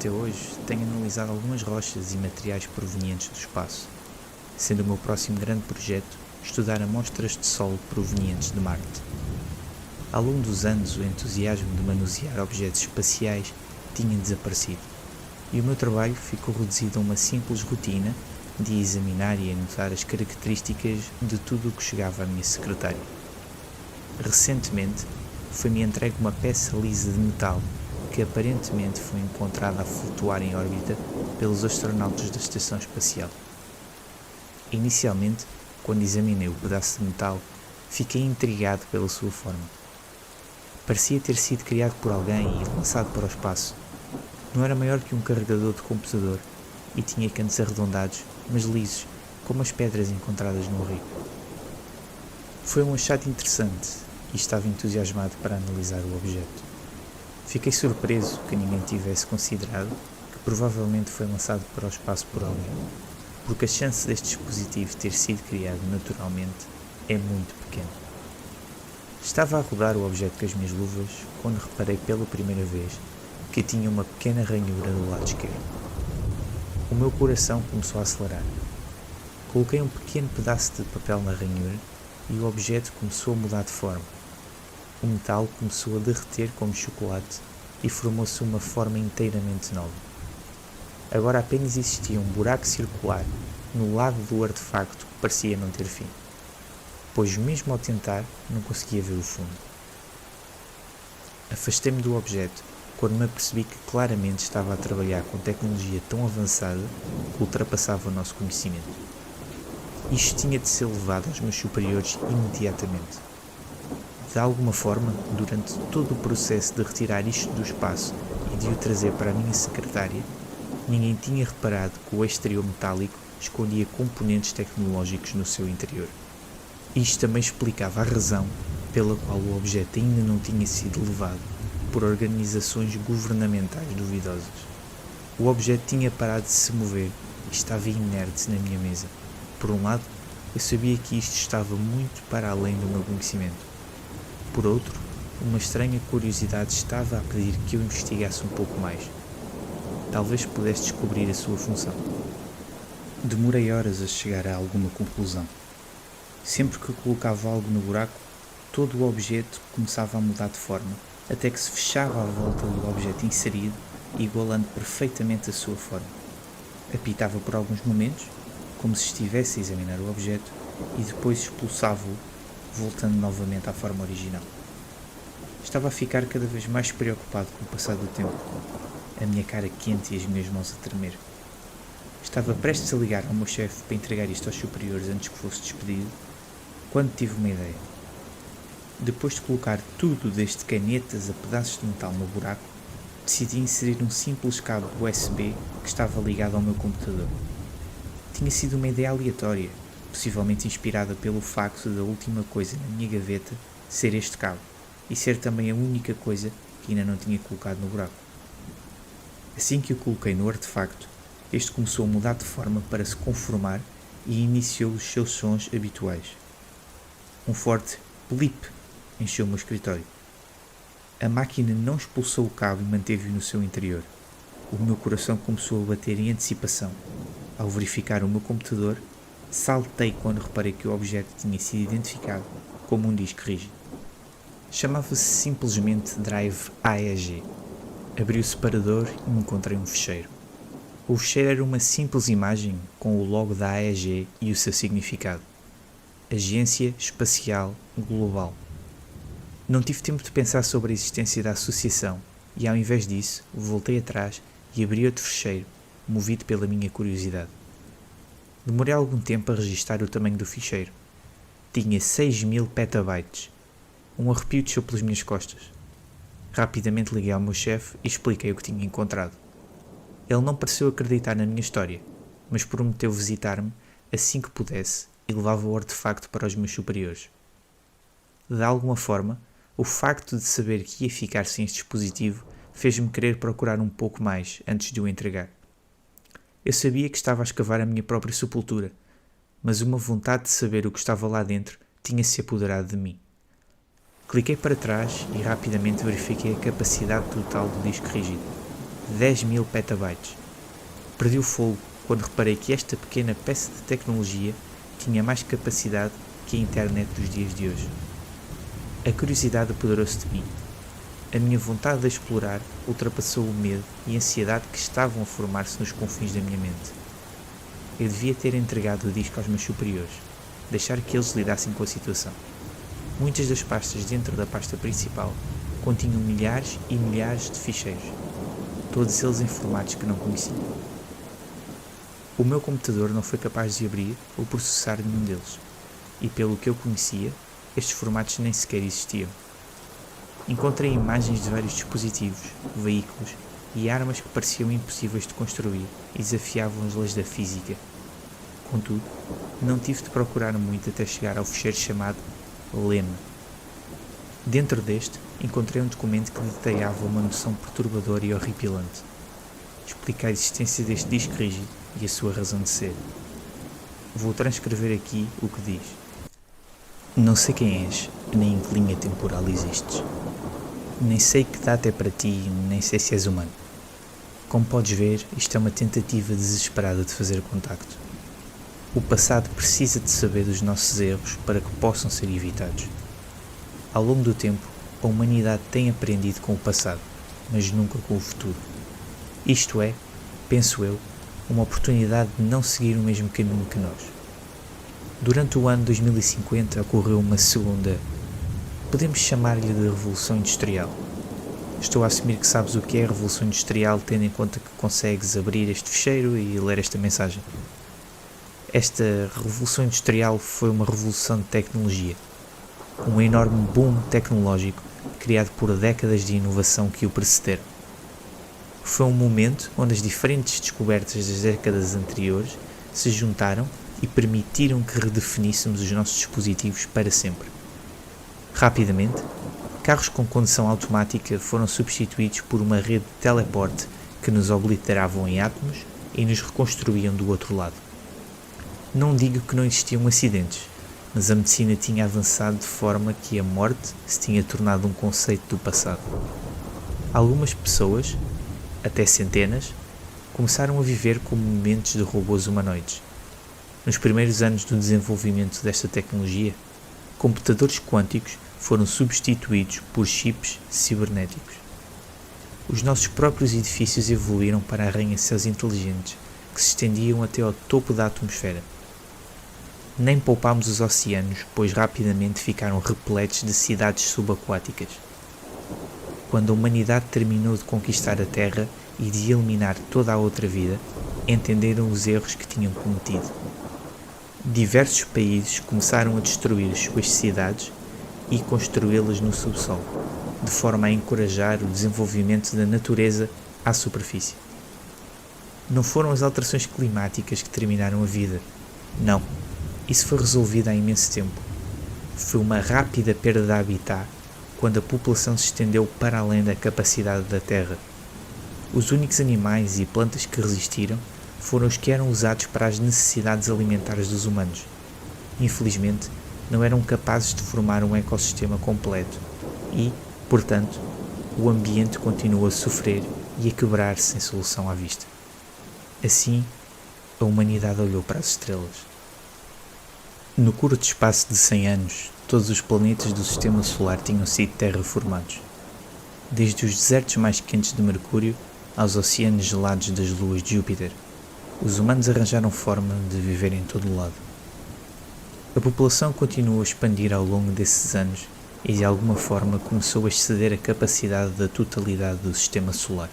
até hoje, tenho analisado algumas rochas e materiais provenientes do espaço, sendo o meu próximo grande projeto estudar amostras de solo provenientes de Marte. Ao longo dos anos, o entusiasmo de manusear objetos espaciais tinha desaparecido, e o meu trabalho ficou reduzido a uma simples rotina de examinar e anotar as características de tudo o que chegava à minha secretária. Recentemente, foi-me entregue uma peça lisa de metal que aparentemente foi encontrada a flutuar em órbita pelos astronautas da Estação Espacial. Inicialmente, quando examinei o pedaço de metal, fiquei intrigado pela sua forma. Parecia ter sido criado por alguém e lançado para o espaço. Não era maior que um carregador de computador e tinha cantos arredondados, mas lisos, como as pedras encontradas no rio. Foi um achado interessante e estava entusiasmado para analisar o objeto. Fiquei surpreso que ninguém tivesse considerado que provavelmente foi lançado para o espaço por alguém, porque a chance deste dispositivo ter sido criado naturalmente é muito pequena. Estava a rodar o objeto com as minhas luvas quando reparei pela primeira vez que tinha uma pequena ranhura do lado esquerdo. O meu coração começou a acelerar. Coloquei um pequeno pedaço de papel na ranhura e o objeto começou a mudar de forma. O metal começou a derreter como chocolate e formou-se uma forma inteiramente nova. Agora apenas existia um buraco circular no lado do artefacto que parecia não ter fim, pois mesmo ao tentar não conseguia ver o fundo. Afastei-me do objeto quando me apercebi que claramente estava a trabalhar com tecnologia tão avançada que ultrapassava o nosso conhecimento. Isto tinha de ser levado aos meus superiores imediatamente. De alguma forma, durante todo o processo de retirar isto do espaço e de o trazer para a minha secretária, ninguém tinha reparado que o exterior metálico escondia componentes tecnológicos no seu interior. Isto também explicava a razão pela qual o objeto ainda não tinha sido levado por organizações governamentais duvidosas. O objeto tinha parado de se mover e estava inerte na minha mesa. Por um lado, eu sabia que isto estava muito para além do meu conhecimento. Por outro, uma estranha curiosidade estava a pedir que eu investigasse um pouco mais. Talvez pudesse descobrir a sua função. Demorei horas a chegar a alguma conclusão. Sempre que colocava algo no buraco, todo o objeto começava a mudar de forma, até que se fechava à volta do objeto inserido, igualando perfeitamente a sua forma. Apitava por alguns momentos, como se estivesse a examinar o objeto, e depois expulsava-o, voltando novamente à forma original. Estava a ficar cada vez mais preocupado com o passar do tempo, a minha cara quente e as minhas mãos a tremer. Estava prestes a ligar ao meu chefe para entregar isto aos superiores antes que fosse despedido, quando tive uma ideia. Depois de colocar tudo desde canetas a pedaços de metal no buraco, decidi inserir um simples cabo USB que estava ligado ao meu computador. Tinha sido uma ideia aleatória, possivelmente inspirada pelo facto da última coisa na minha gaveta ser este cabo, e ser também a única coisa que ainda não tinha colocado no buraco. Assim que o coloquei no artefacto, este começou a mudar de forma para se conformar e iniciou os seus sons habituais. Um forte blip encheu o meu escritório. A máquina não expulsou o cabo e manteve-o no seu interior. O meu coração começou a bater em antecipação. Ao verificar o meu computador, saltei quando reparei que o objeto tinha sido identificado como um disco rígido. Chamava-se simplesmente Drive AEG. Abri o separador e encontrei um fecheiro. O fecheiro era uma simples imagem com o logo da AEG e o seu significado. Agência Espacial Global. Não tive tempo de pensar sobre a existência da associação e, ao invés disso, voltei atrás e abri outro fecheiro, movido pela minha curiosidade. Demorei algum tempo a registar o tamanho do ficheiro. Tinha 6.000 petabytes. Um arrepio desceu pelas minhas costas. Rapidamente liguei ao meu chefe e expliquei o que tinha encontrado. Ele não pareceu acreditar na minha história, mas prometeu visitar-me assim que pudesse e levava o artefacto para os meus superiores. De alguma forma, o facto de saber que ia ficar sem este dispositivo fez-me querer procurar um pouco mais antes de o entregar. Eu sabia que estava a escavar a minha própria sepultura, mas uma vontade de saber o que estava lá dentro tinha-se apoderado de mim. Cliquei para trás e rapidamente verifiquei a capacidade total do disco rígido. 10.000 petabytes. Perdi o fogo quando reparei que esta pequena peça de tecnologia tinha mais capacidade que a internet dos dias de hoje. A curiosidade apoderou-se de mim. A minha vontade de explorar ultrapassou o medo e a ansiedade que estavam a formar-se nos confins da minha mente. Eu devia ter entregado o disco aos meus superiores, deixar que eles lidassem com a situação. Muitas das pastas dentro da pasta principal continham milhares e milhares de ficheiros, todos eles em formatos que não conhecia. O meu computador não foi capaz de abrir ou processar nenhum deles, e pelo que eu conhecia, estes formatos nem sequer existiam. Encontrei imagens de vários dispositivos, veículos e armas que pareciam impossíveis de construir e desafiavam as leis da física. Contudo, não tive de procurar muito até chegar ao ficheiro chamado Lema. Dentro deste, encontrei um documento que detalhava uma noção perturbadora e horripilante. Explica a existência deste disco rígido e a sua razão de ser. Vou transcrever aqui o que diz. Não sei quem és, nem em que linha temporal existes. Nem sei que data é para ti, nem sei se és humano. Como podes ver, isto é uma tentativa desesperada de fazer contacto. O passado precisa de saber dos nossos erros para que possam ser evitados. Ao longo do tempo, a humanidade tem aprendido com o passado, mas nunca com o futuro. Isto é, penso eu, uma oportunidade de não seguir o mesmo caminho que nós. Durante o ano 2050 ocorreu uma segunda, podemos chamar-lhe de Revolução Industrial. Estou a assumir que sabes o que é a Revolução Industrial, tendo em conta que consegues abrir este ficheiro e ler esta mensagem. Esta Revolução Industrial foi uma revolução de tecnologia, um enorme boom tecnológico criado por décadas de inovação que o precederam. Foi um momento onde as diferentes descobertas das décadas anteriores se juntaram e permitiram que redefiníssemos os nossos dispositivos para sempre. Rapidamente, carros com condução automática foram substituídos por uma rede de teleporte que nos obliteravam em átomos e nos reconstruíam do outro lado. Não digo que não existiam acidentes, mas a medicina tinha avançado de forma que a morte se tinha tornado um conceito do passado. Algumas pessoas, até centenas, começaram a viver como momentos de robôs humanoides. Nos primeiros anos do desenvolvimento desta tecnologia, computadores quânticos foram substituídos por chips cibernéticos. Os nossos próprios edifícios evoluíram para arranha-céus inteligentes que se estendiam até ao topo da atmosfera. Nem poupámos os oceanos, pois rapidamente ficaram repletos de cidades subaquáticas. Quando a humanidade terminou de conquistar a Terra e de eliminar toda a outra vida, entenderam os erros que tinham cometido. Diversos países começaram a destruir as suas cidades e construí-las no subsolo, de forma a encorajar o desenvolvimento da natureza à superfície. Não foram as alterações climáticas que terminaram a vida, não. Isso foi resolvido há imenso tempo. Foi uma rápida perda de habitat quando a população se estendeu para além da capacidade da Terra. Os únicos animais e plantas que resistiram foram os que eram usados para as necessidades alimentares dos humanos. Infelizmente, não eram capazes de formar um ecossistema completo e, portanto, o ambiente continuou a sofrer e a quebrar sem solução à vista. Assim, a humanidade olhou para as estrelas. No curto espaço de 100 anos, todos os planetas do Sistema Solar tinham sido terraformados. Desde os desertos mais quentes de Mercúrio aos oceanos gelados das luas de Júpiter, os humanos arranjaram forma de viver em todo o lado. A população continuou a expandir ao longo desses anos e de alguma forma começou a exceder a capacidade da totalidade do Sistema Solar.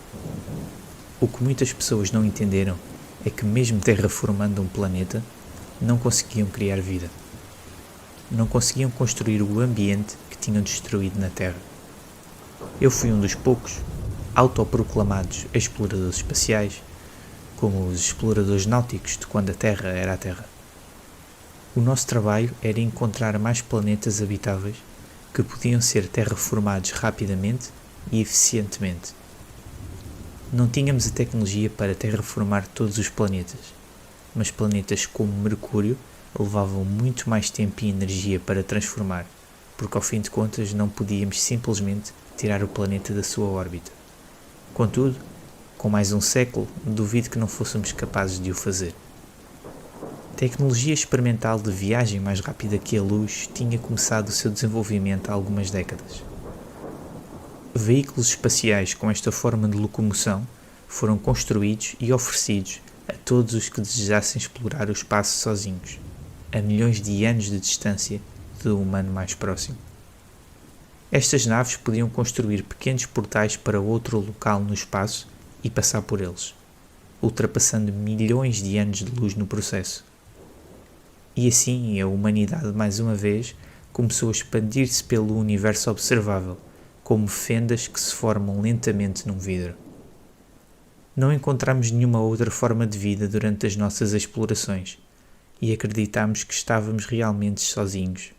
O que muitas pessoas não entenderam é que mesmo terraformando um planeta, não conseguiam criar vida. Não conseguiam construir o ambiente que tinham destruído na Terra. Eu fui um dos poucos, autoproclamados exploradores espaciais, como os exploradores náuticos de quando a Terra era a Terra. O nosso trabalho era encontrar mais planetas habitáveis que podiam ser terraformados rapidamente e eficientemente. Não tínhamos a tecnologia para terraformar todos os planetas, mas planetas como Mercúrio levavam muito mais tempo e energia para transformar, porque ao fim de contas não podíamos simplesmente tirar o planeta da sua órbita. Contudo, Com mais um século, duvido que não fôssemos capazes de o fazer. Tecnologia experimental de viagem mais rápida que a luz tinha começado o seu desenvolvimento há algumas décadas. Veículos espaciais com esta forma de locomoção foram construídos e oferecidos a todos os que desejassem explorar o espaço sozinhos, a milhões de anos de distância do humano mais próximo. Estas naves podiam construir pequenos portais para outro local no espaço e passar por eles, ultrapassando milhões de anos de luz no processo. E assim a humanidade mais uma vez começou a expandir-se pelo universo observável, como fendas que se formam lentamente num vidro. Não encontramos nenhuma outra forma de vida durante as nossas explorações e acreditamos que estávamos realmente sozinhos.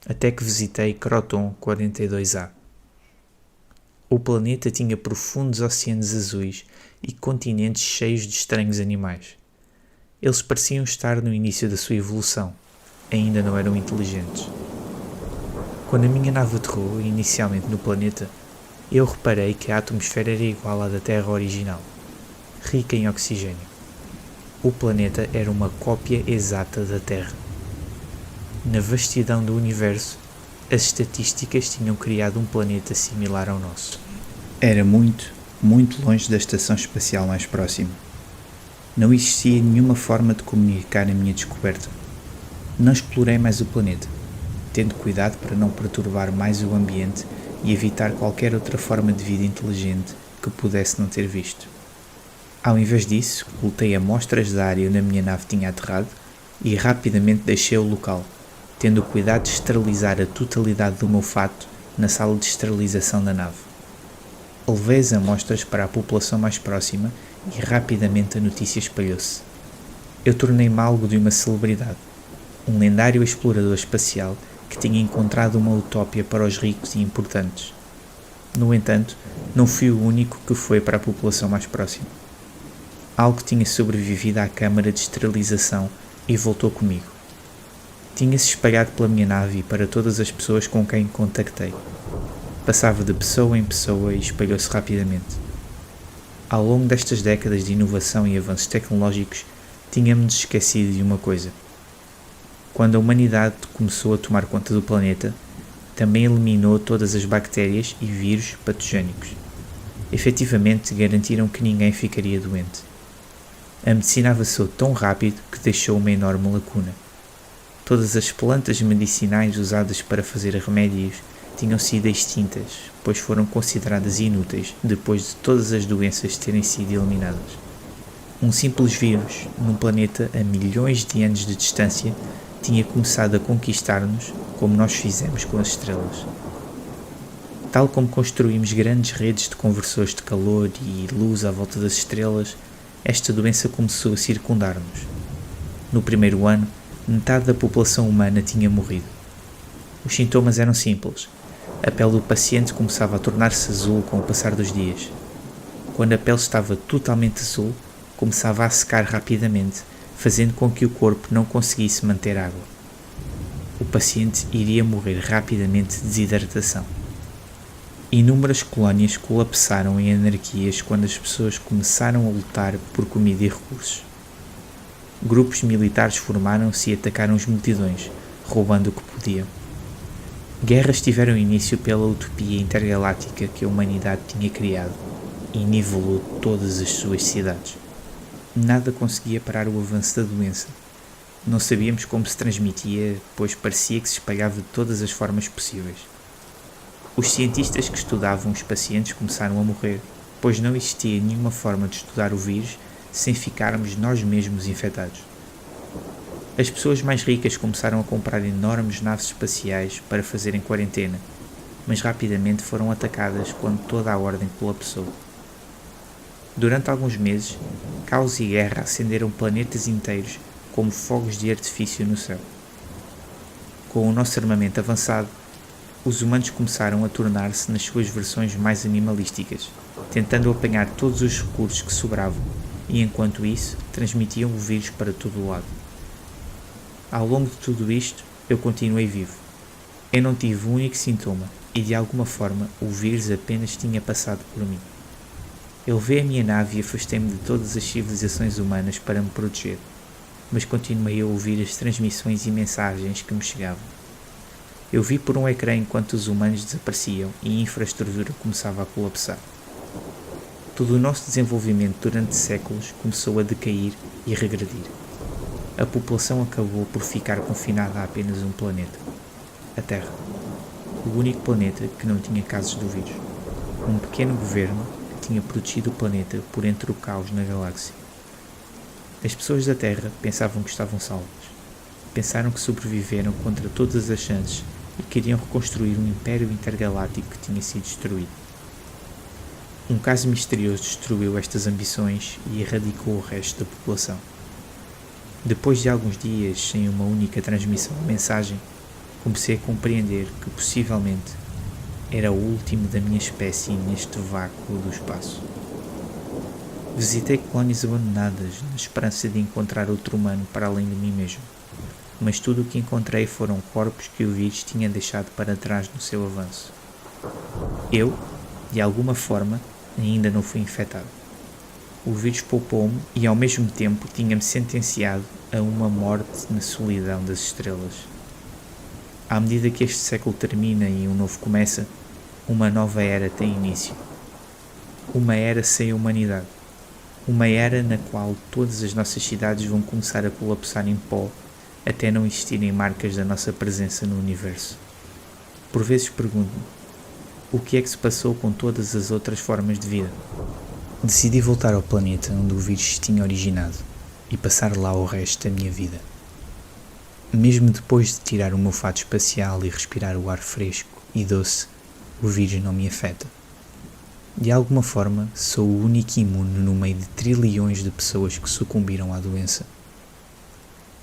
Até que visitei Croton 42A. O planeta tinha profundos oceanos azuis e continentes cheios de estranhos animais. Eles pareciam estar no início da sua evolução, ainda não eram inteligentes. Quando a minha nave aterrou inicialmente no planeta, eu reparei que a atmosfera era igual à da Terra original, rica em oxigênio. O planeta era uma cópia exata da Terra. Na vastidão do universo, as estatísticas tinham criado um planeta similar ao nosso. Era muito, muito longe da estação espacial mais próxima. Não existia nenhuma forma de comunicar a minha descoberta. Não explorei mais o planeta, tendo cuidado para não perturbar mais o ambiente e evitar qualquer outra forma de vida inteligente que pudesse não ter visto. Ao invés disso, coletei amostras da área onde a minha nave tinha aterrado e rapidamente deixei o local, tendo cuidado de esterilizar a totalidade do meu fato na sala de esterilização da nave. Levei as amostras para a população mais próxima e rapidamente a notícia espalhou-se. Eu tornei-me algo de uma celebridade, um lendário explorador espacial que tinha encontrado uma utopia para os ricos e importantes. No entanto, não fui o único que foi para a população mais próxima. Algo tinha sobrevivido à câmara de esterilização e voltou comigo. Tinha-se espalhado pela minha nave e para todas as pessoas com quem contactei. Passava de pessoa em pessoa e espalhou-se rapidamente. Ao longo destas décadas de inovação e avanços tecnológicos, tínhamos esquecido de uma coisa. Quando a humanidade começou a tomar conta do planeta, também eliminou todas as bactérias e vírus patogénicos. Efetivamente, garantiram que ninguém ficaria doente. A medicina avançou tão rápido que deixou uma enorme lacuna. Todas as plantas medicinais usadas para fazer remédios tinham sido extintas, pois foram consideradas inúteis depois de todas as doenças terem sido eliminadas. Um simples vírus, num planeta a milhões de anos de distância, tinha começado a conquistar-nos como nós fizemos com as estrelas. Tal como construímos grandes redes de conversores de calor e luz à volta das estrelas, esta doença começou a circundar-nos. No primeiro ano, metade da população humana tinha morrido. Os sintomas eram simples. A pele do paciente começava a tornar-se azul com o passar dos dias. Quando a pele estava totalmente azul, começava a secar rapidamente, fazendo com que o corpo não conseguisse manter água. O paciente iria morrer rapidamente de desidratação. Inúmeras colónias colapsaram em anarquias quando as pessoas começaram a lutar por comida e recursos. Grupos militares formaram-se e atacaram as multidões, roubando o que podiam. Guerras tiveram início pela utopia intergaláctica que a humanidade tinha criado e nivelou todas as suas cidades. Nada conseguia parar o avanço da doença. Não sabíamos como se transmitia, pois parecia que se espalhava de todas as formas possíveis. Os cientistas que estudavam os pacientes começaram a morrer, pois não existia nenhuma forma de estudar o vírus sem ficarmos nós mesmos infectados. As pessoas mais ricas começaram a comprar enormes naves espaciais para fazerem quarentena, mas rapidamente foram atacadas quando toda a ordem colapsou. Durante alguns meses, caos e guerra acenderam planetas inteiros como fogos de artifício no céu. Com o nosso armamento avançado, os humanos começaram a tornar-se nas suas versões mais animalísticas, tentando apanhar todos os recursos que sobravam e, enquanto isso, transmitiam o vírus para todo o lado. Ao longo de tudo isto, eu continuei vivo. Eu não tive um único sintoma e, de alguma forma, o vírus apenas tinha passado por mim. Eu levei a minha nave e afastei-me de todas as civilizações humanas para me proteger, mas continuei a ouvir as transmissões e mensagens que me chegavam. Eu vi por um ecrã enquanto os humanos desapareciam e a infraestrutura começava a colapsar. Todo o nosso desenvolvimento durante séculos começou a decair e regredir. A população acabou por ficar confinada a apenas um planeta, a Terra. O único planeta que não tinha casos do vírus. Um pequeno governo que tinha protegido o planeta por entre o caos na galáxia. As pessoas da Terra pensavam que estavam salvas. Pensaram que sobreviveram contra todas as chances e queriam reconstruir um império intergaláctico que tinha sido destruído. Um caso misterioso destruiu estas ambições e erradicou o resto da população. Depois de alguns dias sem uma única transmissão de mensagem, comecei a compreender que possivelmente era o último da minha espécie neste vácuo do espaço. Visitei colónias abandonadas na esperança de encontrar outro humano para além de mim mesmo, mas tudo o que encontrei foram corpos que o vírus tinha deixado para trás no seu avanço. Eu, de alguma forma, ainda não fui infectado. O vírus poupou-me e ao mesmo tempo tinha-me sentenciado a uma morte na solidão das estrelas. À medida que este século termina e um novo começa, uma nova era tem início. Uma era sem humanidade. Uma era na qual todas as nossas cidades vão começar a colapsar em pó até não existirem marcas da nossa presença no universo. Por vezes pergunto-me, o que é que se passou com todas as outras formas de vida? Decidi voltar ao planeta onde o vírus tinha originado e passar lá o resto da minha vida. Mesmo depois de tirar o meu fato espacial e respirar o ar fresco e doce, o vírus não me afeta. De alguma forma, sou o único imune no meio de trilhões de pessoas que sucumbiram à doença.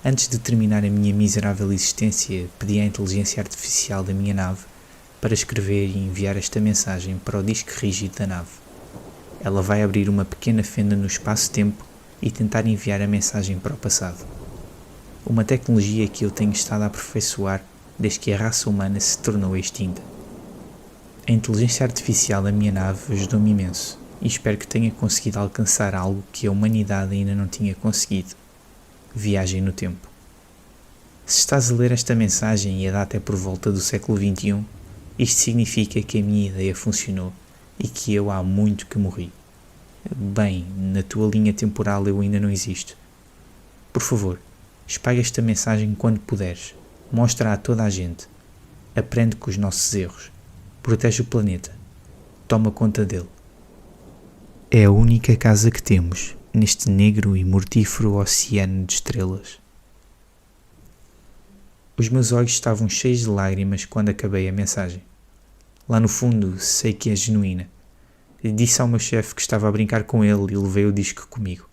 Antes de terminar a minha miserável existência, pedi à inteligência artificial da minha nave para escrever e enviar esta mensagem para o disco rígido da nave. Ela vai abrir uma pequena fenda no espaço-tempo e tentar enviar a mensagem para o passado. Uma tecnologia que eu tenho estado a aperfeiçoar desde que a raça humana se tornou extinta. A inteligência artificial da minha nave ajudou-me imenso e espero que tenha conseguido alcançar algo que a humanidade ainda não tinha conseguido. Viagem no tempo. Se estás a ler esta mensagem e a data é por volta do século XXI, isto significa que a minha ideia funcionou e que eu há muito que morri. Bem, na tua linha temporal eu ainda não existo. Por favor, espalha esta mensagem quando puderes. Mostra a toda a gente. Aprende com os nossos erros. Protege o planeta. Toma conta dele. É a única casa que temos neste negro e mortífero oceano de estrelas. Os meus olhos estavam cheios de lágrimas quando acabei a mensagem. Lá no fundo, sei que é genuína. Disse ao meu chefe que estava a brincar com ele e levei o disco comigo.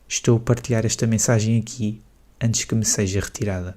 Estou a partilhar esta mensagem aqui antes que me seja retirada.